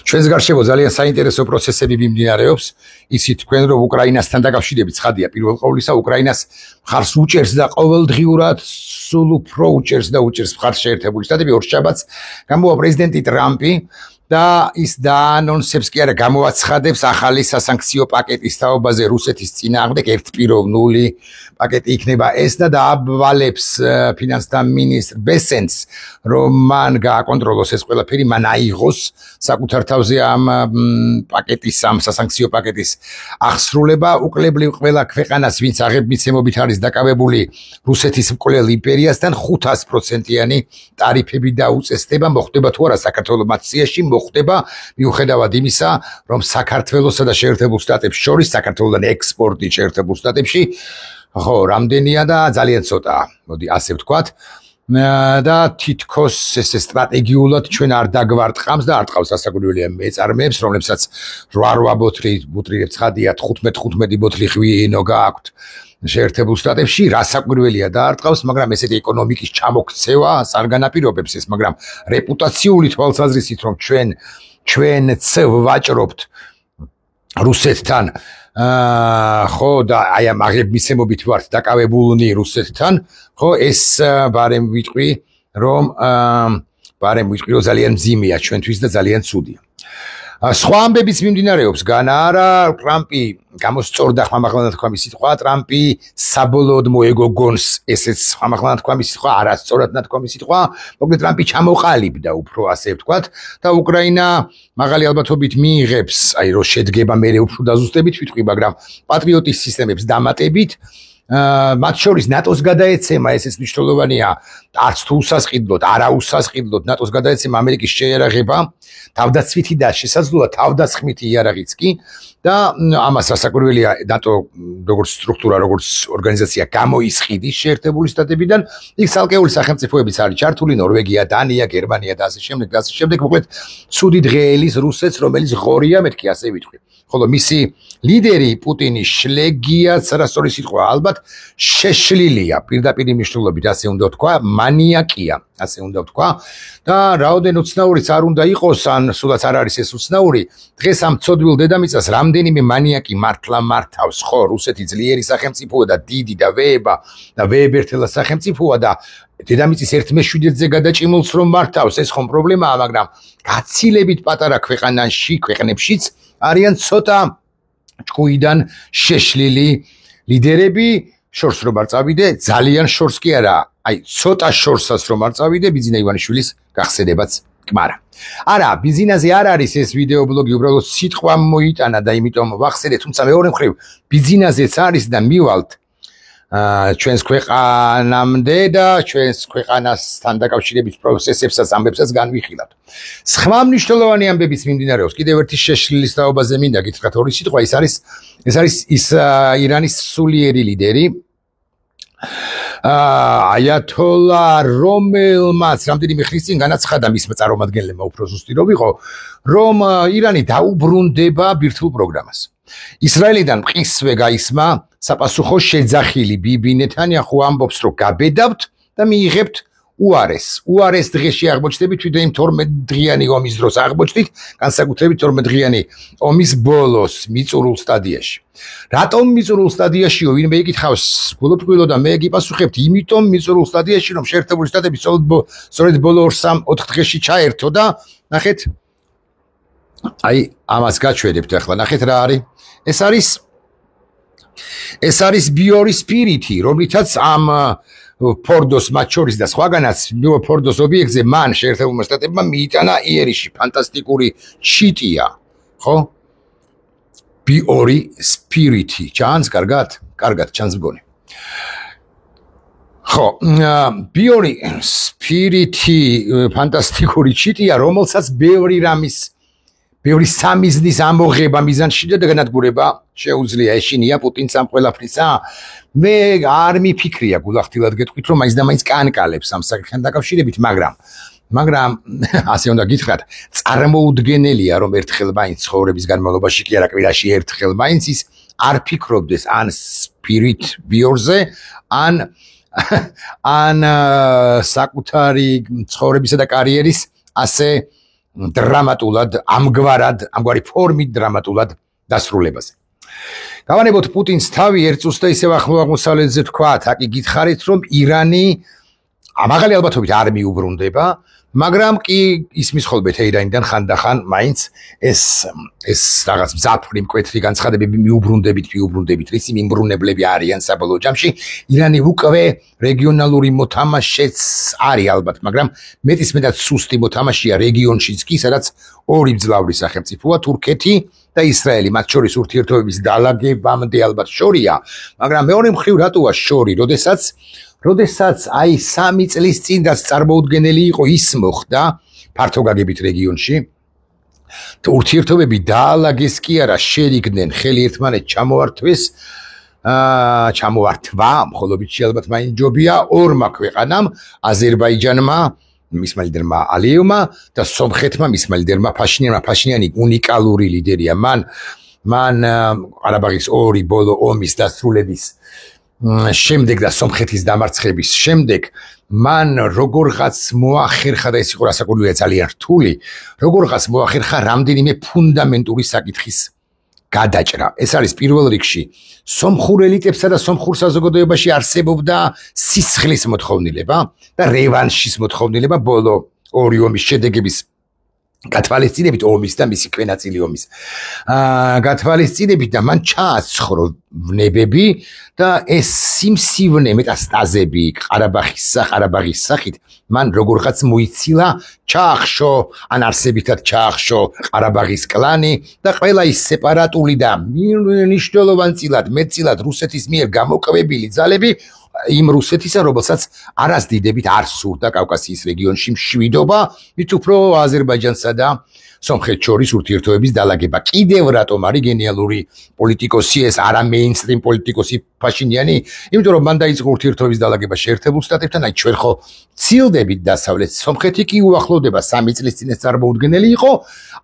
ჩვენს გარშემო ძალიან საინტერესო პროცესები მიმდინარეობს. Იცით თქვენ რომ უკრაინასთან დაკავშირებით ცხადია პირველ ყოვლისა უკრაინას მხარს უჭერს და ყოველდღიურად სულ უფრო უჭერს და უჭერს მხარს შეერთებული შტატები. ორშაბათს გამოვა პრეზიდენტი ტრამპი და ის დაანონსებს კი არა გამოაცხადებს ახალი სასანქციო პაკეტის თაობაზე რუსეთის წინააღმდეგ ერთპიროვნული პაკეტი იქნება ეს და დაავალებს ფინანსთა მინისტრ ბესენს რომ მან გააკონტროლოს ეს ყველაფერი მან აიღოს საკუთარ თავზე ამ პაკეტის ამ სასანქციო პაკეტის აღსრულება უკლებლივ ყველა ქვეყანას ვინც აღებმიცემობით არის დაკავებული რუსეთის მკვლელ იმპერიასთან 500%-იანი ტარიფები დაუწესდება მოხდება თუ არა საქართველოს მაციაში ხდება მიუხედავად იმისა, რომ საქართველოსა და შეერთებულ შტატებს შორის საქართველოსთან ექსპორტი შეერთებულ შტატებში ხო, რამდენია და ძალიან ცოტაა. მოდი ასე ვთქვათ. და თითქოს ეს სტრატეგიულად ჩვენ არ დაგვარტყამს და არ ტყავს ასაგურველი მეწარმეებს, რომლებსაც 8 ბუთლი ცხადია 15 ბუთლი ღვინო გააქვთ. შეერთებულ შტატებში რასაკვირველია და არ ტყავს, მაგრამ ესეთი ეკონომიკის ჩამოქცევა სარგანაპირობებს ეს, მაგრამ რეპუტაციული თვალსაზრისით რომ ჩვენც ვაჭრობთ რუსეთთან ხო და აი ამ აღებმიცემობით ვართ დაკავებულნი რუსეთთან, ხო ეს ბარემ ვიტყვი რომ ძალიან მძიმეა ჩვენთვის და ძალიან ცუდია. სხვა ამბებიც მიმდინარეობს განა არა ტრამპი გამოსწორდა ხმამაღლანა თქვა მისი თქვა ტრამპი საბოლოოდ მოეგოგონს ესეც ხმამაღლანა თქვა მისი თქვა არასწორად ნათქვა მისი თქვა მოკლედ ტრამპი ჩამოყალიბდა უფრო ასე ვთქვათ და უკრაინა მაღალი ალბათობით მიიღებს აი რომ შედგება მერე უფრო დაზუსტებით ვიტყვი მაგრამ პატრიოტის სისტემებს დამატებით მათ შორის ნატოს გადაეცემა ესეც მნიშვნელოვანია არც თუ უსასყიდლოდ არა უსასყიდლოდ ნატოს გადაეცემა ამერიკის შეიარაღება თავდაცვითი და შესაძლოა თავდასხმითი იარაღიც კი და ამას რასაკვირველია ნატო როგორც სტრუქტურა როგორც ორგანიზაცია გამოისყიდის შეერთებული შტატებიდან იქ ცალკეული სახელმწიფოებიც არის ჩართული ნორვეგია დანია გერმანია და ასე შემდეგ მოკლედ ცუდი დღეელის რუსეთს რომელიც ღორია მეთქი ასე ვიტყვი ხოლო მისი ლიდერი პუტინი შლეგიაც რასწორი სიტყვა ალბათ შეშლილია პირდაპირ მნიშვნელობით ასე უნდა ვთქვა მანიაკია ასე უნდა ვთქვა და რაოდენ უცნაურიც არ უნდა იყოს ან სულაც არ არის ეს უცნაური დღეს ამ ცოდვილ დედამიწას რამდენიმე მანიაკი მართლა მართავს ხო რუსეთი ძლიერი სახელმწიფოა და დიდი და ვეებერთელა სახელმწიფოა და დედამიწის 1/7-ზე გადაჭიმულს რომ მართავს ეს ხომ პრობლემაა მაგრამ გაცილებით პატარა ქვეყნებშიც არიან ცოტა ჭკუიდან შეშლილი ლიდერები შორს რომ არ წავიდე ძალიან შორს კი არა აი ცოტა შორსაც რომ არ წავიდე ბიძინა ივანიშვილის გახსენებაც კმარა არა ბიძინაზე არ არის ეს ვიდეო ბლოგი უბრალოდ სიტყვა მოიტანა და იმიტომ ვახსენე თუმცა მეორე მხრივ ბიძინაზეც არის და მივალთ ჩვენს ქვეყანამდე და ჩვენს ქვეყანასთან დაკავშირებით პროცესებსაც ამბებსაც განვიხილავთ. სხვა მნიშვნელოვანი ამბებიც მიმდინარეობს. კიდევ ერთი შეშლილის თაობაზე მინდა გითხრათ ორი სიტყვა ეს არის ირანის სულიერი ლიდერი აიათოლა რომელმაც რამდენიმე ხნის წინ განაცხადა მისმა წარმომადგენლებმა უფრო ზუსტი რომ იყო რომ ირანი დაუბრუნდება ბირთვულ პროგრამას. ისრაელიდან მყისვე გაისმა საპასუხო შეძახილი ბიბი ნეთანიახუ ამბობს რომ გაბედავთ და მიიღებთ უარეს დღეში აღმოჩნდებით ვიდრე იმ 12 დღიანი ომის დროს აღმოჩნდით განსაკუთრებით 12 დღიანი ომის ბოლოს მიწურულ სტადიაში რატომ მიწურულ სტადიაშიო ვინმე იკითხავს გულობყვილო და მე გიპასუხებთ იმიტომ მიწურულ სტადიაში რომ შეერთებული შტატები სწორედ ბოლო 2-3-4 დღეში ჩაერთო და ნახეთ აი ამას გაჩვენებთ ახლა ნახეთ რა არის ეს არის ბიორი სპირიტი რომლითაც ამ ფორდოს მათ შორის და სხვაგანაც ფორდოს ობიექტზე მან შეერთებულმა შტატებმა მიიტანა იერიში ფანტასტიკური ჩიტია ხო ბიორი სპირიტი ჩანს კარგად ჩანს მგონი ხო ბიორი სპირიტი ფანტასტიკური ჩიტია რომელსაც ბევრი სამიზნის ამოღება მიზანში და განადგურება შეუძლია ეშინია პუტინს ამ ყველაფრისა მე არ მიფიქრია გულახდილად გეტყვით რომ მაინც და მაინც კანკალებს ამ საკითხთან დაკავშირებით მაგრამ ასე უნდა გითხრათ წარმოუდგენელია რომ ერთხელ მაინც ცხოვრების განმავლობაში კი არა კვირაში ერთხელ მაინც ის არ ფიქრობდეს ან სპირიტ ბიორზე ან საკუთარი ცხოვრებისა და კარიერის ასე დრამატულად, ამგვარი ფორმით დრამატულად დასრულებაზე. გავანებოთ პუტინს თავი ერწუს და ისევ ახლო აღმოსავლეთზე თქვათ, აკი გითხარით რომ ირანი მაღალი ალბათობით არ მიუბრუნდება, მაგრამ კი ისმის ხოლმე თეირანიდან ხანდახან მაინც ეს რაღაც მძაფრი მკვეთრი განცხადებები მიუბრუნდებით, რისი მიმბრუნებლები არიან საბოლოო ჯამში. ირანი უკვე რეგიონალური მოთამაშეც არის ალბათ, მაგრამ მეტისმეტად სუსტი მოთამაშეა რეგიონშიც კი, სადაც ორი მძლავრი სახელმწიფოა, თურქეთი და ისრაელი, მათ შორის ურთიერთობების დალაგებამდე ალბათ შორია, მაგრამ მეორე მხრივ რატოა შორი, როდესაც აი 3 წლის წინ რაც წარმოუდგენელი იყო ის მოხდა ფართო გაგებით რეგიონში და ურთიერთობები დაალაგეს კი არა, შერიგდნენ ხელი ერთმანეთს ჩამოვართვა, მხოლობითში ალბათ მაინც ჯობია ორმა ქვეყანამ, აზერბაიჯანმა, მისმა ლიდერმა ალიევმა და სომხეთმა, მისმა ლიდერმა ფაშინიანმა. ფაშინიანი უნიკალური ლიდერია. მან ყარაბაღის ორი ბოლო ომის დასრულების შემდეგ და სომხეთის დამარცხების შემდეგ მან როგორღაც მოახერხა და ეს იყო რასაკვირველია ძალიან რთული, როგორღაც მოახერხა რამდენიმე ფუნდამენტური საკითხის გადაჭრა. ეს არის პირველ რიგში სომხურ ელიტებსა და სომხურ საზოგადოებაში არსებობდა სისხლის მოთხოვნილება და რევანშის მოთხოვნილება ბოლო ორი ომის შედეგების გათვალისწინებით, ომის და მისი ქვენაწილი ომის გათვალისწინებით და მან ჩააცხოვრო ვნებები და ეს სიმსივნე მეტასტაზები ყარაბაღის სახით მან როგორღაც მოიცილა, ჩაახშო, ან არსებითად ჩაახშო ყარაბაღის კლანი და ყველა ის სეპარატული და მნიშვნელოვანწილად მეტწილად რუსეთის მიერ გამოკვებილი ძალები იმ რუსეთისა, რომელსაც არასდიდებით არ სურდა კავკასიის რეგიონში მშვიდობა, მით უფრო აზერბაიჯანსა და სომხეთს შორის ურთიერთობების დალაგება. კიდევ რატომ არის გენიალური პოლიტიკოსი ეს არა მეინსტრიმ პოლიტიკოსი ფაშინიანი? იმიტომ რომ მან დაიწყო ურთიერთობების დალაგება შეერთებულ შტატებთან, აი ჩვენ ხო ცილდებით დასავლეთ სომხეთი კი უახლოვდება 3 წლის წინ ეს წარმოუდგენელი იყო,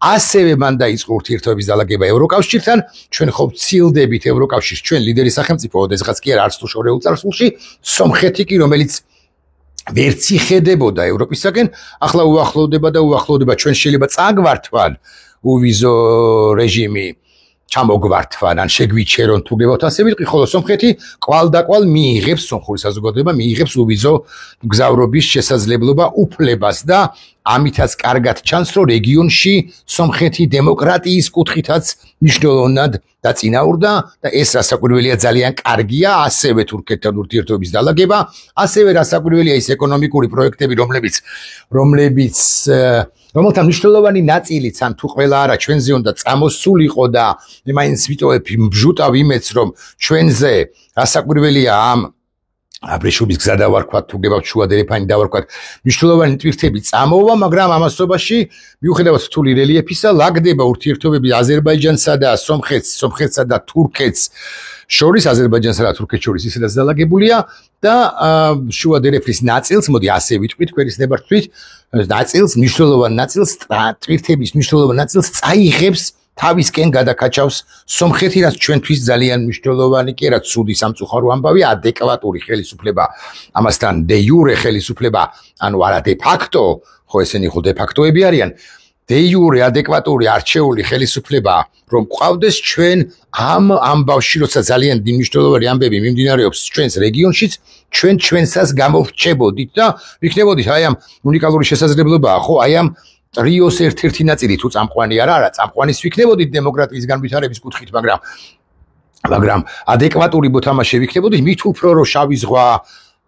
ასევე მან დაიწყო ურთიერთობების დალაგება ევროკავშირთან, ჩვენ ხო ცილდებით ევროკავშირს, ჩვენ ლიდერი სახელმწიფო, ოდესღაც კი არა არც თუ შორეულ წარსულში, სომხეთი კი რომელიც ვერც იხედებოდა ევროპისაკენ, ახლა უახლოვდება, ჩვენ შეიძლება წაგვართვან უვიზო რეჟიმი, ჩამოგვართვან, ან შეგვიჩერონ თუ გებავთ ასე ვიტყვი, ხოლო სომხეთი კვალდაკვალ მიიღებს, სომხური საზოგადოება მიიღებს უვიზო გზავრობის შესაძლებლობა, უფლებას და ამითაც კარგად ჩანს, რომ რეგიონში სომხეთი დემოკრატიის კუთხითაც მნიშვნელოვნად დაწინაურდა და ეს რასაკვირველია ძალიან კარგია, ასევე თურქეთთან ურთიერთობის დალაგება, ასევე რასაკვირველია ის ეკონომიკური პროექტები, რომელთა მნიშვნელოვანი ნაწილიც ან თუ ყველა არა ჩვენზე უნდა წამოსულიყო და მე მაინც ვიტოვებ ბჟუტავ იმედს, რომ ჩვენზე რასაკვირველია ამ აბრეშობის გზა დავარქვათ, თუ გებავთ შუა დერეფანი დავარქვათ, მნიშვნელოვანი ტვირთები წამოვა, მაგრამ ამასობაში მიუხედავად რთული რელიეფისა, ლაგდება ურთიერთობები აზერბაიჯანსა და სომხეთსა და თურქეთს შორის, აზერბაიჯანსა და თურქეთს შორის ისედაც დალაგებულია და შუა დერეფნის ნაწილს, მოდი ასე ვიტყვით, ქვეყნის ნებართვით, მნიშვნელოვან ნაწილს, ტვირთების მნიშვნელოვან ნაწილს წაიღებს თავისკენ გადაკაჩავს სომხეთი, რაც ჩვენთვის ძალიან მნიშვნელოვანი კი არა, ცუდი სამწუხარო ამბავი, ადეკვატური ხელისუფლება, ამასთან დე იურე ხელისუფლება, ანუ არა დე ფაქტო, ხო ესენი ხო დე ფაქტოები არიან, დე იურე ადეკვატური არჩეული ხელისუფლება, რომ ყავდეს ჩვენ ამ ამბავში, როცა ძალიან მნიშვნელოვანი ამბები მიმდინარეობს ჩვენს რეგიონშიც, ჩვენსას გამოვრჩებოდით და ვიქნებოდით აი ამ უნიკალური შესაძლებლობაა, ხო, აი ამ ტრიოს ერთ-ერთი ნაწილი თუ წამყვანი არა, წამყვანის ვიქნებოდით დემოკრატიის განვითარების კუთხით, მაგრამ ადეკვატური მოთამაშე ვიქნებოდით, მით უფრო რომ შავი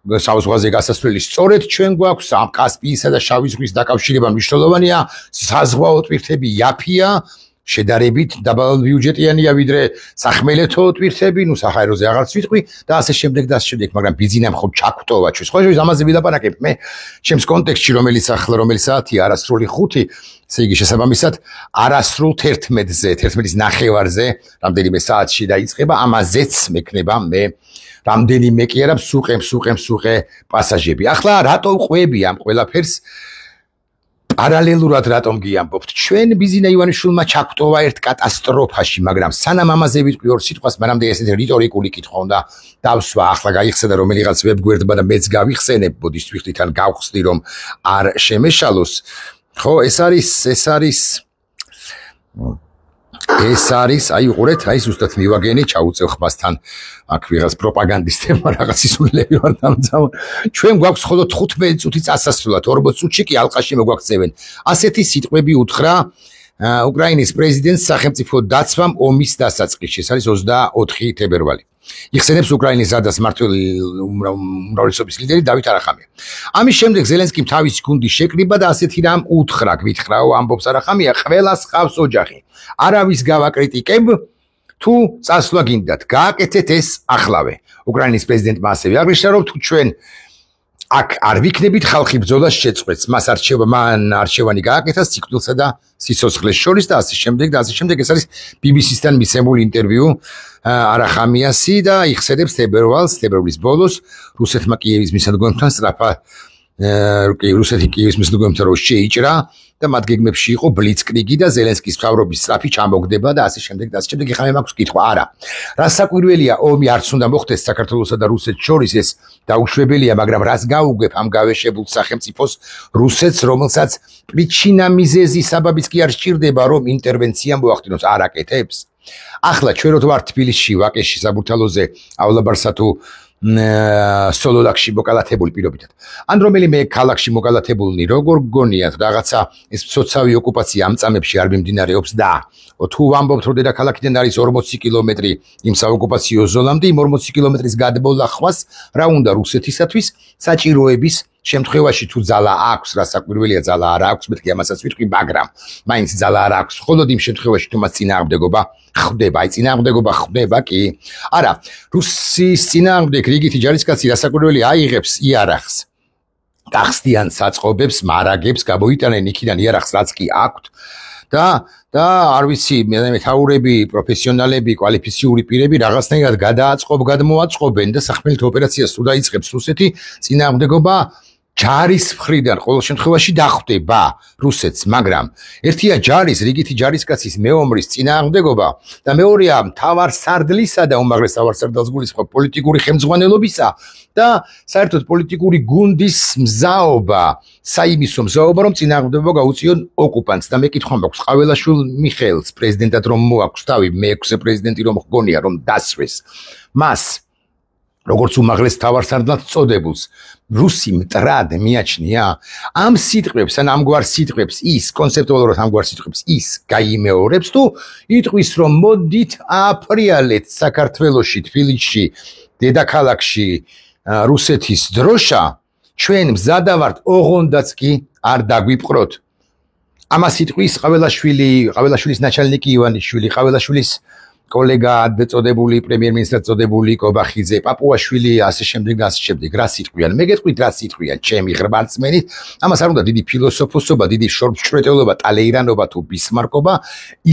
ზღვაზე გასასვლელი სწორედ ჩვენ გვაქვს, ამ კასპიისა და შავი ზღვის დაკავშირება მნიშვნელოვანია, საზღვაო ტვირთები იაფია, შედარებით დაბალ ბიუჯეტიანია ვიდრე სახმელეთო ტვირთები, ნუ საჰაეროზე აღარც ვიტყვი და ასე შემდეგ, მაგრამ ბიზნესამ ხო ჩაგვტოვა ჩვენს. ხო, ამაზე ვილაპარაკებ მე ჩემს კონტექსტში, რომელიც საათია არასრული 5, ესე იგი შესაბამისად არასრულ 11-ზე, 11-ის ნახევარზე, რამდენიმე საათში დაიწყება, ამაზეც მექნება მე რამდენიმე კი არა მსუყე პასაჟები. ახლა რატო ყვები ამ ყველაფერს? პარალელურად რატომ გიამბობთ? ჩვენ ბიზინა ივანიშვილმა ჩაგვტოვა ერთ კატასტროფაში, მაგრამ სანამ ამაზე ვიტყვი ორ სიტყვას, მანამდე ესეთი რიტორიკული კითხვა უნდა დავსვა. ახლა გაიხსენა რომელიღაც ვებგვერდმა და მეც გავიხსენებ, ბოდიშ თვითონ გავხსნი რომ არ შემეშალოს. ხო, ეს არის, აი უყურეთ, აი ზუსტად მივაგენი ჩაუწევ ხმასთან აქ ვიღაც პროპაგანდისტებმა რაღაც ისულები ვარ დამძამო. ჩვენ გვაქვს ხოლო 15 წუთი წასასვლელად, 40 წუთში კი ალყაში მოგვაქცევენ. ასეთი სიტყვები უთხრა უკრაინის პრეზიდენტს სახელმწიფო დაცვამ ომის დასაწყისში. ეს არის 24 თებერვალი. იხსენებს უკრაინის ზადას მმართველი უმრავლესობის ლიდერი დავით არახამია. ამის შემდეგ ზელენსკიმ თავისი გუნდი შეკრიბა და ასეთი რამ უთხრა, გვითხრაო, ამბობს არახამია, ყველას ყავს ოჯახი. არავის გავაკრიტიკებ, თუ წასვლა გინდათ, გააკეთეთ ეს ახლავე. უკრაინის პრეზიდენტმა ასევე აღნიშნა, რომ თუ ჩვენ აქ არ ვიქნებით, ხალხი ბრძოლას შეწყვეტს. მან არჩევანი გააკეთა სიკვდილსა და სიცოცხლეს შორის და ასე შემდეგ. ეს არის BBC-სთან მისცემული ინტერვიუ არახამიასი და იხსენებს თებერვლის ბოლოს რუსეთმა კიევის მისადგომთან რუსეთი კიევის მისადგომთან რო შეიჭრა და მათ გეგმებში იყო ბლიცკრიგი და ზელენსკის მთავრობის სწრაფი ჩამოგდება და ასე შემდეგ. ეხლა მე მაქვს კითხვა, არა. რა საკვირველია ომი არც უნდა მოხდეს საქართველოსა და რუსეთს შორის, ეს დაუშვებელია, მაგრამ რას გაუგებ ამ გავეშებულ სახელმწიფოს რუსეთს, რომელსაც პრიჩინა მიზეზი საბაბიც კი არ სჭირდება, რომ ინტერვენცია მოახდინოს, არ აკეთებს. ახლა ჩვენ რო ვართ თბილისში, ვაკეში, საბურთალოზე,ავლაბარსა თუ სოლოლაკში მოკალათებული პირობითად. ან რომელიმე ქალაქში მოკალათებულნი როგორ გგონიათ რაღაცა ეს მცოცავი ოკუპაცია ამ წამებში არ მიმდინარეობს და თუ ვამბობთ რომ დედაქალაქიდან არის 40 კილომეტრი იმ საოკუპაციო ზონამდე, იმ 40 კილომეტრის გადმოლახვას რა უნდა რუსეთისათვის საჭიროების შემთხვევაში თუ ძალა აქვს, რა საკვირველია ძალა არ აქვს, მეთქი ამასაც ვიტყვი, მაგრამ მაინც ძალა არ აქვს. მხოლოდ იმ შემთხვევაში თუ მას წინააღმდეგობა ხდება, აი წინააღმდეგობა ხდება კი. არა, რუსის წინააღმდეგ რიგითი ჯარისკაცი რა საკვირველია აიღებს იარაღს. გახსნიან საწყობებს, მარაგებს, გამოიტანენ იქიდან იარაღს რაც კი აქვთ და არ ვიცი, მეთაურები, პროფესიონალები, კვალიფიციური პირები რაღაცნაირად გადმოაწყობენ და სახმელეთო ოპერაციას თუ დაიწყებს რუსეთი, წინააღმდეგობა ჯარის მხრიდან ყოველ შემთხვევაში დახვდება რუსეთს, მაგრამ ერთია ჯარის, რიგითი ჯარისკაცის მეომრის წინააღმდეგობა და მეორეა მთავარ სარდლისა და უმაღლეს მთავარ სარდალს გულისხმობ პოლიტიკური ხელმძღვანელობისა და საერთოდ პოლიტიკური გუნდის მზაობა, საიმისო მზაობა, რომ წინააღმდეგობა გაუწიონ ოკუპანტს და მე კითხვა მაქვს ყაველაშვილ მიხეილს პრეზიდენტად რომ მოაქვს თავი, მე-6 პრეზიდენტი რომ გონია რომ დასვეს მას როგორც უმაღლეს მთავარსარდლად წოდებულს რუსი მტრად მიაჩნია ამ სიტყვებს ან ამგვარ სიტყვებს ის კონცეპტუალურად ამგვარ სიტყვებს ის გაიმეორებს თუ იტყვის რომ მოდით აფრიალეთ საქართველოში თბილისში დედაქალაქში რუსეთის დროშა ჩვენ მზადა ვართ ოღონდაც კი არ დაგვიპყროთ ამას იტყვის ყაველაშვილის ნაჩალნიკი ივანიშვილი ყაველაშვილის კოლეგა წოდებული პრემიერ-მინისტრად წოდებული კობახიძე პაპუაშვილი ასე შემდეგ რა სიტყვიან მე გეტყვით რა სიტყვიან ჩემი ღრმარწმენით ამას არ უნდა დიდი ფილოსოფოსობა დიდი შორბჭრეტელობა ტალეირანობა თუ ბისმარკობა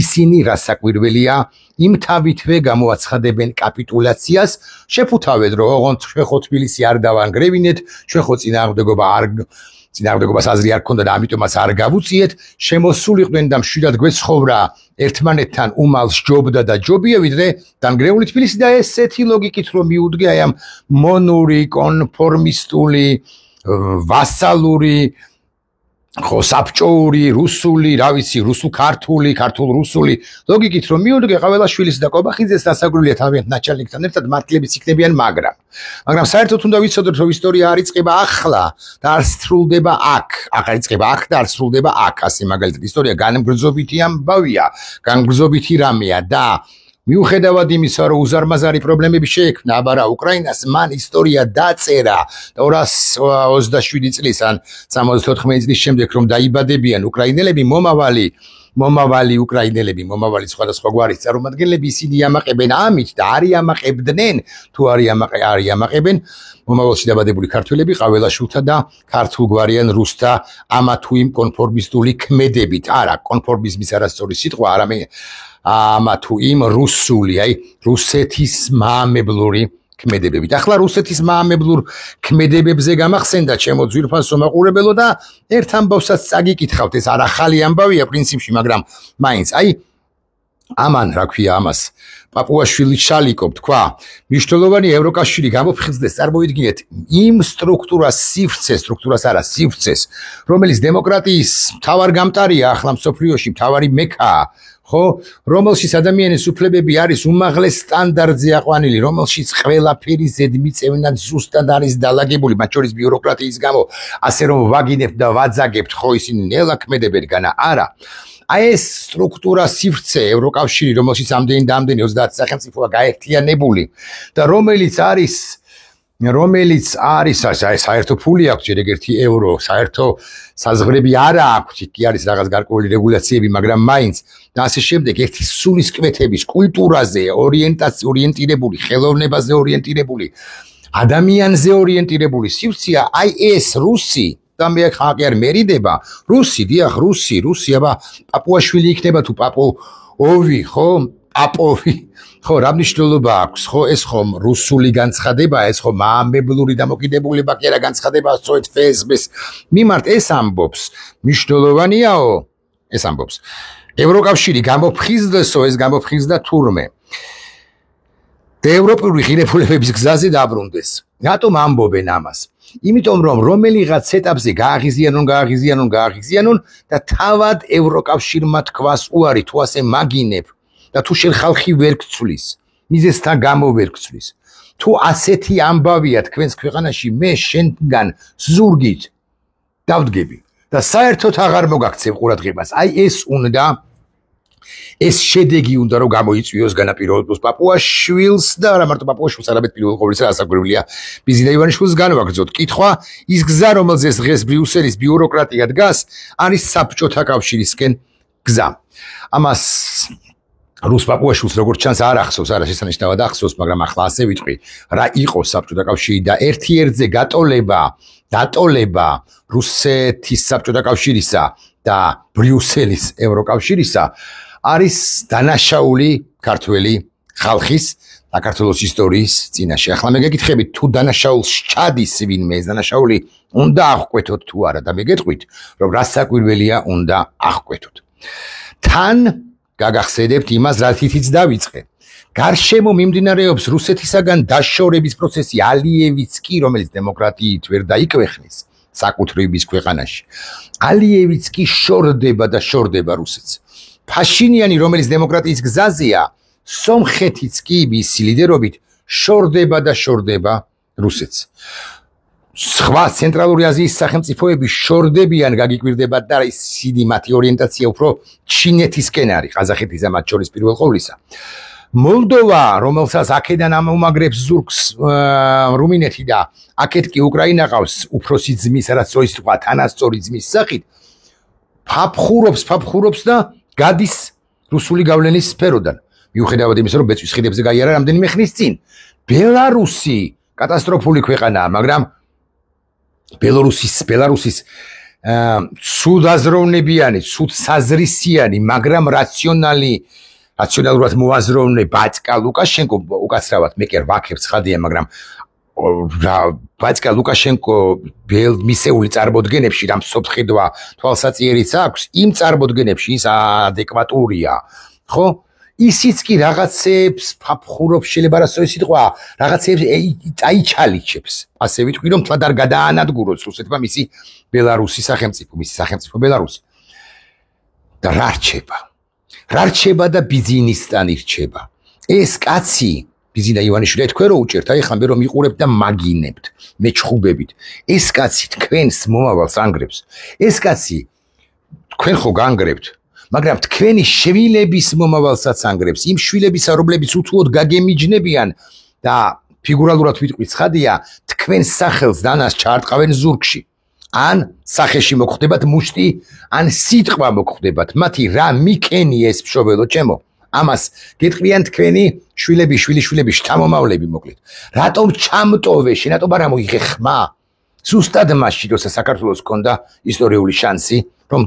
ისინი რა საკვირველია იმ თავითვე გამოაცხადებენ კაპიტულაციას შეფუთავენ რომ ოღონდ ჩვენ ხო თბილისი არ დავანგრევინეთ ჩვენ ხო წინააღმდეგობას აზრი არ ქონდა და ამიტომაც არ გავუწიეთ შემოსულიყვნენ და მშვიდად გვეცხოვრა ერთმანეთთან უმალს ჯობდა და ჯობია ვიდრე დანგრეული თბილისი და ესეთი ლოგიკით რომ მიუდგე აი ამ მონური კონფორმისტული ვასალური ხო საბჭოური რუსული რა ვიცი ქართულ-რუსული ლოგიკით რომ მიუდგე ყაველაშვილის და კობახიძეს დასაგვირლია თავიანთ ნაჩალნიკთან ერთად მართლებიც იქნებიან მაგრამ საერთოდ უნდა ვიცოდოთ რომ ისტორია არ იწყება ახლა და არ სრულდება აქ აღარ იწყება აქ და არ სრულდება აქ ასე მაგალითად ისტორია განმგრძობითი ამბავია განმგრძობითი რამეა და მიუხედავად იმისა, რომ უზარმაზარი პრობლემები შეექმნა, აბარა უკრაინას მან ისტორია დაწერა 227 წლის ან 74 წლის შემდეგ რომ დაიბადებიან უკრაინელები, მომავალი უკრაინელები, მომავალი სხვადასხვა გვარის წარმომადგენლები, ისინი იამაყებენ ამით და არ იამაყებდნენ, თუ არ იამაყებენ მომავალში დაბადებული ქართველები ყაველაშვილთა და ქართულგვარიან რუსთა ამა თუ იმ კონფორმისტული ქმედებით. არა, კონფორმიზმის არასწორი სიტყვა, არამედ ამა თუ იმ რუსული, აი რუსეთის მაამებლური ქმედებებით. ახლა რუსეთის მაამებლურ ქმედებებზე გამახსენდა ჩემო ძვირფასო მაყურებელო და ერთ ამბავსაც წაგიკითხავთ, ეს არ ახალი ამბავია პრინციპში, მაგრამ მაინც აი ამან რა ქვია ამას პაპუაშვილი შალიკო თქვა მნიშვნელოვანი ევროკავშირი გამოფხიზდეს წარმოიდგინეთ იმ სტრუქტურას სივრცეს რომელიც დემოკრატიის მთავარგამტარია ახლა მსოფლიოში მთავარი მექაა ხო რომელშიც ადამიანის უფლებები არის უმაღლეს სტანდარტზე აყვანილი რომელშიც ყველაფერი ზედმიწევნად ზუსტად არის დალაგებული მათ შორის ბიუროკრატიის გამო ასე რომ ვაგინებთ და ვაძაგებთ ხო ისინი ნელა ქმედებენ განა არა აი ეს სტრუქტურა სივრცე ევროკავშირი რომელშიც ამდენი 30 სახელმწიფოა გაერთიანებული და რომელიც არის საერთო ფული აქვს ჯერ ერთი ევრო საერთო საზღვრები არა აქვს კი არის რაღაც გარკვეული რეგულაციები მაგრამ მაინც და ასე შემდეგ ერთი სულისკვეთების კულტურაზე ორიენტირებული ხელოვნებაზე ორიენტირებული ადამიანზე ორიენტირებული სივრცეა აი ეს რუსი და მე ხაკი არ მერიდება რუსი დიახ რუსი აბა პაპუაშვილი იქნება თუ პაპოვი ხო პაპოვი ხო რა მნიშვნელობა აქვს ხო ეს ხომ რუსული განცხადება ეს ხომ ამებლური დამოკიდებულება კი არა განცხადება სწორედ ფსბ-ს მიმართ ეს ამბობს მნიშვნელოვანიაო ეს ამბობს ევროკავშირი გამოფხიზდესო ეს გამოფხიზდა თურმე და ევროპული ღირებულებების გზაზე დაბრუნდეს რატომ ამბობენ ამას იმიტომ რომ რომელიღაც ეტაპზე გააღიზიანონ და თავად ევროკავშირმა თქვას უარი თუ ასე მაგინებ და თუ შენ ხალხი ვერ გცვლის მიზესთან გამო ვერ გცვლის თუ ასეთი ამბავია თქვენს ქვეყანაში მე შენგან ზურგით დავდგები და საერთოდ აღარ მოგაქცევ ყურადღებას აი ეს შედეგი უნდა რომ გამოიწვიოს განაპირობოს პაპუაშვილს და არა მარტო პაპუაშვილს არამედ პირველ ყოვლისა ასაკვირველია ბიზინა ივანიშვილს განვაგრძოთ კითხვა ის გზა რომელზეც დღეს ბრიუსელის ბიუროკრატია დგას არის საბჭოთა კავშირისკენ გზა ამას რუს პაპუაშვილს როგორც ჩანს არ ახსოვს არა შესანიშნავად ახსოვს მაგრამ ახლა ასე ვიტყვი რა იყო საბჭოთა კავშირი და ერთ-ერთზე დატოლება რუსეთის საბჭოთა კავშირისა და ბრიუსელის ევროკავშირისა არის დანაშაული ქართველი ხალხის საქართველოს ისტორიის წინაშე. ახლა მე გეკითხებით თუ დანაშაულს ჩადის ვინმე ეს დანაშაული უნდა აღკვეთოთ თუ არა და მე გეტყვით რომ რასაკვირველია უნდა აღკვეთოთ. თან გაგახსენებთ იმას რათითიც დავიწყე. გარშემო მიმდინარეობს რუსეთისაგან დაშორების პროცესი ალიევიც კი რომელიც დემოკრატიით ვერ დაიკვეხნის საკუთრების ქვეყანაში. ალიევიც კი შორდება რუსეთს. ფაშინიანი რომელიც დემოკრატიის გზაზეა სომხეთიც კი მისი ლიდერობით შორდება რუსეთს. სხვა ცენტრალური აზიის სახელმწიფოები შორდებიან გაგიკვირდებათ და ისინი მათი ორიენტაცია უფრო ჩინეთისკენ არის ყაზახეთისა მათ შორის პირველ ყოვლისა. მოლდოვა რომელსაც აქედან ამომაგრებს ზურგს რუმინეთი და აქეთ კი უკრაინა ყავს უფროსი ძმის რაც ის თქვა თანასწორი ძმის სახით ფაფხურობს და გადის რუსული გავლენის სფეროდან. მიუხედავად იმისა, რომ ბეწვის ხიდებზე გაიარა რამდენიმე ხნის წინ. ბელარუსი კატასტროფული ქვეყანაა, მაგრამ ბელარუსის ცუდაზროვნებიანი, ცუდსაზრისიანი, მაგრამ რაციონალურად მოაზროვნე ბატკა ლუკაშენკო უკაცრავად მე კი არ ვაქებ ცხადია, მაგრამ ბატკა ლუკაშენკო მისეული წარმოდგენებში რამ სოფხედვა თვალსაწიერიც აქვს, იმ წარმოდგენებში ის ადეკვატურია, ხო? ისიც კი რაღაცებს ფაფხურობს შეიძლება რა სიტყვა რაღაცებს აიჩალიჩებს ასე ვიტყვი რომ თლად არ გადაანადგუროს რუსეთმა მისი სახელმწიფო ბელარუსი და რა რჩება და ბიზნესთან ირჩება ეს კაცი ბიზინა ივანიშვილი თქვენ რო უჭერთ აი ხან მე რომ მიყურებთ და მაგინებთ მეჩხუბებით ეს კაცი თქვენს მომავალს ანგრევს ეს კაცი თქვენ ხო განგრევთ მაგრამ თქვენი შვილების მომავალსაც ანგრევს იმ შვილებისა რომლებიც უთუოდ გაგემიჯნებიან და ფიგურალურად ვიტყვი ცხადია თქვენს სახელს დანას ჩაარტყავენ ზურგში ან სახეში მოგხვდებათ მუშტი ან სიტყვა მოგხვდებათ მათი რა მიკენი ეს მშობელო ჩემო ამას გეტყვიან თქვენი შვილები შთამომავლები მოკლედ რატომ ჩამტოვე შენ რატომ არ მოიღე ხმა ზუსტად მასში როცა საქართველოს ჰქონდა ისტორიული შანსი რომ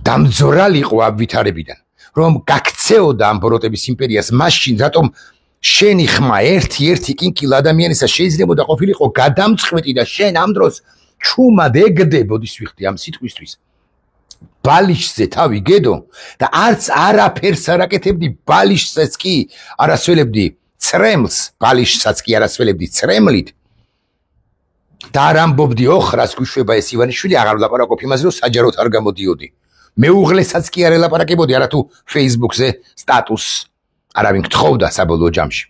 დამძვრალიყო აბვითარებიდან რომ გაქცეოდა ამ ბოროტების იმპერიას მაშინ რატომ შენი ხმა ერთი კინკილ ადამიანისა შეიძლებოდა ყოფილიყო გადამწყვეტი და შენ ამ დროს ჩუმად ეგდებოდი სვიხდი ამ სიტყვისთვის ბალიშზე თავი გედო და არც არაფერს არ აკეთებდი ბალიშსაც კი არასველებდი ცრემლს ბალიშსაც კი არასველებდი ცრემლით და არ ამბობდი ოხრას გვიშვება ეს ივანიშვილი აღარ ვლაპარაკობ იმაზე რომ საჯაროდ არ გამოდიოდი მეუღლესაც კი არ ელაპარაკებოდი არა თუ Facebook-ზე სტატუს არავინ გთხოვდა საბოლოო ჯამში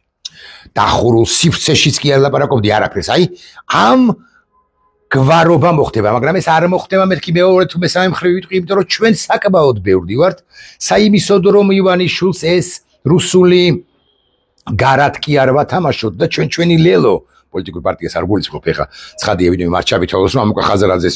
დახურულ სივრცეშიც კი არ ელაპარაკობდი არაფერს აი ამ გვარობა მოხდება, მაგრამ ეს არ მოხდება მეთქი მეორე თუ მესამე მხრივ ვიტყვი, იმიტომ რომ ჩვენ საკმაოდ ბევრი ვართ, საიმისოდ რომ ივანიშვილს ეს რუსული გარად კი არ ვათამაშოთ და ჩვენი ლელო პოლიტიკურ პარტიას არ გულისხმობ ეხა ცხადია ვინმე მარჩაბი თვალოს რომ ამუკა ხაზარაძეს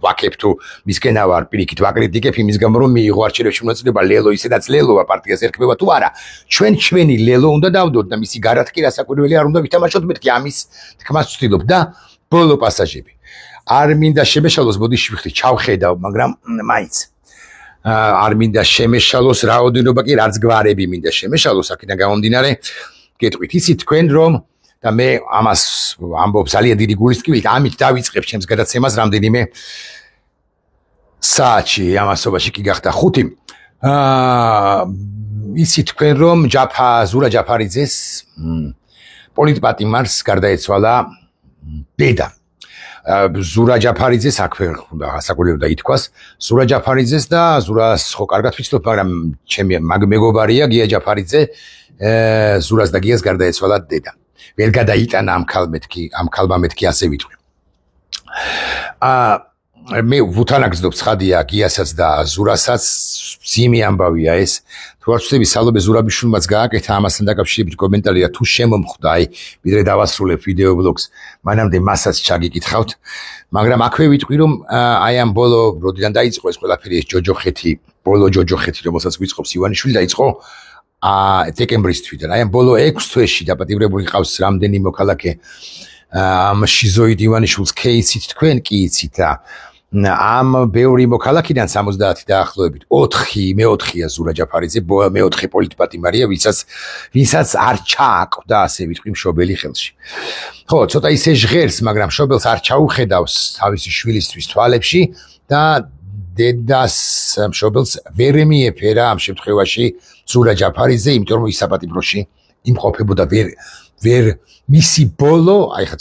ვაკებ თუ მისკენა ვარ პირიქით ვაკრიტიკებ იმის გამო რომ მიიღო არჩევნებში მონაწილეობა ლელო ისედაც ლელოა პარტიას ერქმევა თუ არა ჩვენი ლელო უნდა დავდოთ და მისი გარად კი რასაკვირველი არ უნდა ვითამაშოთ მეთქი ამის თქმას ვცდილობ და ბოლო პასაჟები არ მინდა შემეშალოს ბოდიში ვიხდი ჩავხედავ მაგრამ მაინც არ მინდა შემეშალოს რაოდენობა კი რაც გვარები მინდა შემეშალოს აქედან გამომდინარე გეტყვით იცით თქვენ რომ და მე ამას ამბობ ძალიან დიდი გულისწყობით ამით დავიწყებ ჩემს გადაცემას რამდენიმე საათში ამასობაში კი გახდა 5 იცით თქვენ რომ ზურა ჯაფარიძეს პოლიტპატიმარს გარდაეცვალა დედა ზურა ჯაფარიძეს აქვე უნდა გასაკვირველია და ითქვას ზურა ჯაფარიძეს და ზურას ხო კარგად ვიცნობ მაგრამ ჩემი მეგობარია გია ჯაფარიძე ზურას და გიას გარდაეცვალა დედა ვერ გადაიტანა ამ ქალმა მეთქი ასე ვიტყვი მე ვუთანაგზნობ ცხადია გიასაც და ზურასაც ძიმი ამბავია ეს თუ არ ვწდები სალობე ზურაბიშვილმაც გააკეთა ამასთან დაკავშირებით კომენტარი და თუ შემომხვდა აი ვიდრე დავასრულებ ვიდეო ბლოგს მანამდე მასაც ჩაგიკითხავთ მაგრამ აქვე ვიტყვი რომ აი ამ ბოლო როდიდან დაიწყო ეს ყველაფერი ეს ბოლო ჯოჯოხეთი რომელსაც გვიწყობს ივანიშვილი დაიწყო დეკემბრის თვიდან აი ამ ბოლო 6 თვეში დაპატიმრებული ყავს რამდენი მოქალაქე ამ შიზოიდ ივანიშვილს кейსით თქვენ კი იცით და ამ ბევრი მოქალაქიდან 70 დაახლოებით 4-ია ზურა ჯაფარიძე მეოთხე პოლიტპატიმარია ვისაც არ ჩააკვდა ასე ვიტყვი მშობელი ხელში ხო ცოტა ისე ჟღერს მაგრამ მშობელს არ ჩაუხედავს თავისი შვილისთვის თვალებში და დედას მშობელს ვერ მიეფერა ამ შემთხვევაში ზურა ჯაფარიძე იმიტომ რომ ის საპატიმროში იმყოფებოდა ვერ მისი ბოლო აი ხა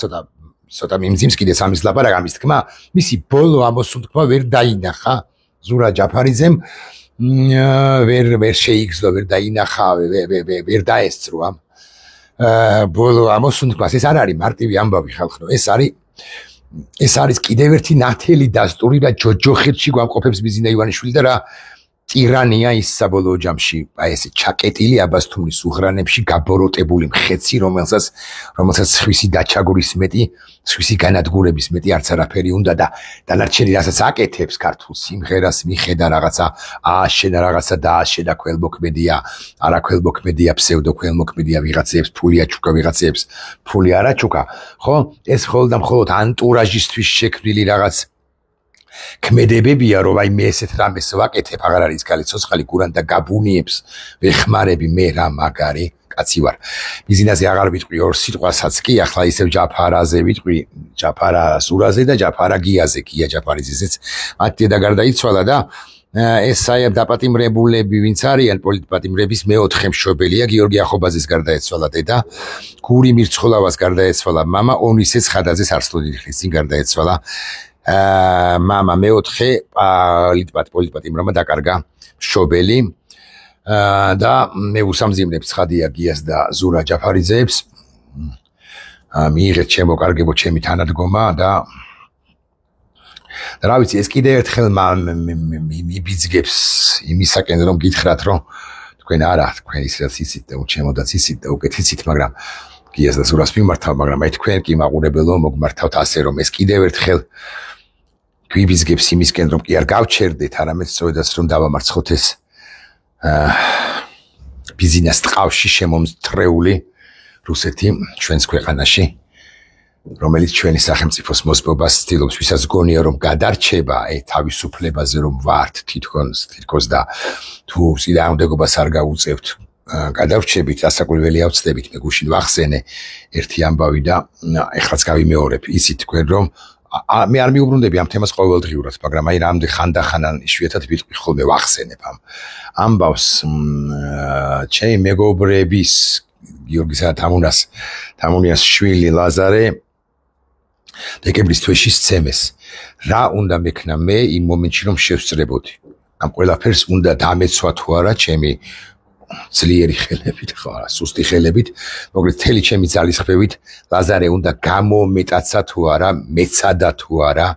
ცოტა მიმძიმს კიდე სამის ლაპარაკ ამის თქმა მისი ბოლო ამოსუნთქმა ვერ დაინახა ზურა ჯაფარიძემ ვერ შეიგრძნო ვერ დაინახა ვერ დაესწრო ამ ბოლო ამოსუნთქმას ეს არ არის მარტივი ამბავი ხალხო ეს არის კიდევ ერთი ნათელი დასტური და ჯოჯოხეთში გვამყოფებს ბიზინა ივანიშვილი და რა ტირანია ის საბოლოო ჯამში აი ესე ჩაკეტილი აბასთუმნის უღრანებში გაბოროტებული მხეცი რომელსაც სხვისი დაჩაგურის მეტი სხვისი განადგურების მეტი არც არაფერი უნდა და დანარჩენი რასაც აკეთებს ქართულ სიმღერას მიხედა რაღაცა ააშენა რაღაცა დააშენა ქველმოქმედია არა ქველმოქმედია ფსევდო ქველმოქმედია ვიღაცებს ფული აჩუკა ვიღაცებს ფული არ აჩუკა ხო ეს მხოლოდ ანტურაჟისთვის შექმნილი რაღაც ქმედებებია რომ აი მე ესეთ რამეს ვაკეთებ აღარ არის გალიცოცხალი გურან და გაბუნიებს ვეხმარები მე რა მაგარი კაცი ვარ ბიზნესზე აღარ ვიტყვი ორ სიტყვასაც კი ახლა ისევ ჯაფარაზე ვიტყვი ჯაფარა ზურაზე და ჯაფარა გიაზე გია ჯაფარიძეც მათი და გარდაიცვალა და ეს აი დაპატიმრებულები ვინც არიან პოლიტპატიმრების მეოთხე მშობელია გიორგი ახობაძეს გარდაეცვალა დედა გური მირცხოლავას გარდაეცვალა მამა ონისე ცხადაძეს არსლოდი ხის წინ გარდაეცვალა მამა მეოთხე პოლიტპატიმრმა დაკარგა მშობელი და მე უსამძიმნებ ცხადია გიას და ზურა ჯაფარიძეებს მიიღეთ ჩემო კარგებო ჩემი თანადგომა და რა ვიცი ეს კიდევ ერთხელ მიბიძგებს იმისაკენ რომ გითხრათ რომ თქვენ არა თქვენ ის რაც იცით და ჩემოდაც იცით და უკეთ იცით მაგრამ გიას და ზურას მიმართავ მაგრამ აი თქვენ კი მაყურებელო მოგმართავთ ასე რომ ეს კიდევ ერთხელ გვიბიძგებს იმისკენ რომ კი არ გავჩერდეთ არამედ სწორედაც რომ დავამარცხოთ ეს ბიზნეს ტყავში შემომთრეული რუსეთი ჩვენს ქვეყანაში რომელიც ჩვენი სახელმწიფოს მოსპობას ცდილობს ვისაც გონია რომ გადარჩება თავისუფლებაზე რომ ვართ თითქოს და თუ სიამოვნებობას არ გაუწევთ გადავრჩებით ასაკვირველი ავწდებით მე გუშინ ვახსენე ერთი ამბავი და ეხლაც გავიმეორებ იცით თქვენ რომ მე არ მიუბრუნდები ამ თემას ყოველდღიურად, მაგრამ აი რამდენი ხანდახანან იშვიათად ვიტყვი ხოლმე ვახსენებ ამ ამბავს ჩემი მეგობრების გიორგისა თამუნიას შვილი ლაზარე დეკემბრის თვეში სცემეს. რა უნდა მექნა მე იმ მომენტში რომ შევსწრებოდი. ამ ყველაფერს უნდა დამეცვა თუ არა ჩემი ძლიერი ხელებით, ხო არა, სუსტი ხელებით, მოკლედ მთელი ჩემი ძალისხმევით ლაზარე უნდა გამომეტაცა თუ არა, მეცადა თუ არა,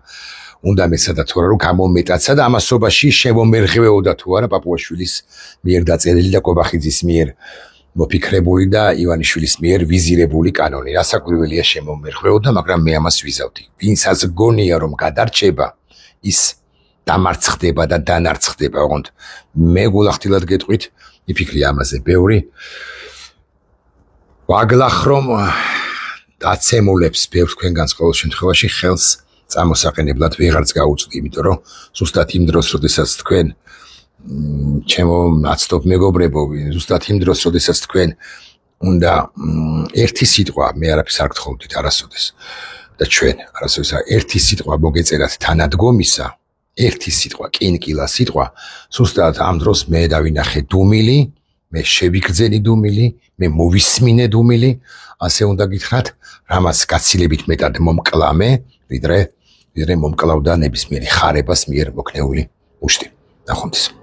უნდა მეცადა თუ არა, რომ გამომეტაცა და ამასობაში შემომერღვეოდა თუ არა პაპუაშვილის მიერ დაწერილი და კობახიძის მიერ მოფიქრებული და ივანიშვილის მიერ ვიზირებული კანონი. რასაკვირველია შემომერღვეოდა, მაგრამ მე ამას ვიზავდი. ვინცაც გონია რომ გადარჩება, ის დამარცხდება და დანარცხდება, ოღონდ მე გულახდილად გეტყვით, იფიქრე ამაზე ბევრი. ვაგლახრომ დაცემულებს ბევრ თქვენგანს ყოველ შემთხვევაში ხელს წამოსაყენებლად ვეღარც გაუწვდი, იმიტომ რომ ზუსტად იმ დროს, როდესაც თქვენ ჩემო ნაცნობ მეგობრებო, ზუსტად იმ დროს, როდესაც თქვენ უნდა ერთი სიტყვა, მე არაფერს არ გთხოვდით არასოდეს და ჩვენ არასოდეს ერთი სიტყვა მოგეწერათ თანადგომისა, ერთი სიტყვა, კინკილა სიტყვა, ზუსტად ამ დროს მე დავინახე დუმილი, მე შევიგრძენი დუმილი, მე მოვისმინე დუმილი, ასე უნდა გითხრათ, რამაც გაცილებით მეტად მომკლამე, ვიდრე მომკლავდა ნებისმიერი ხარებას მიერ მოქნეული მუშტი. ნახვამდის.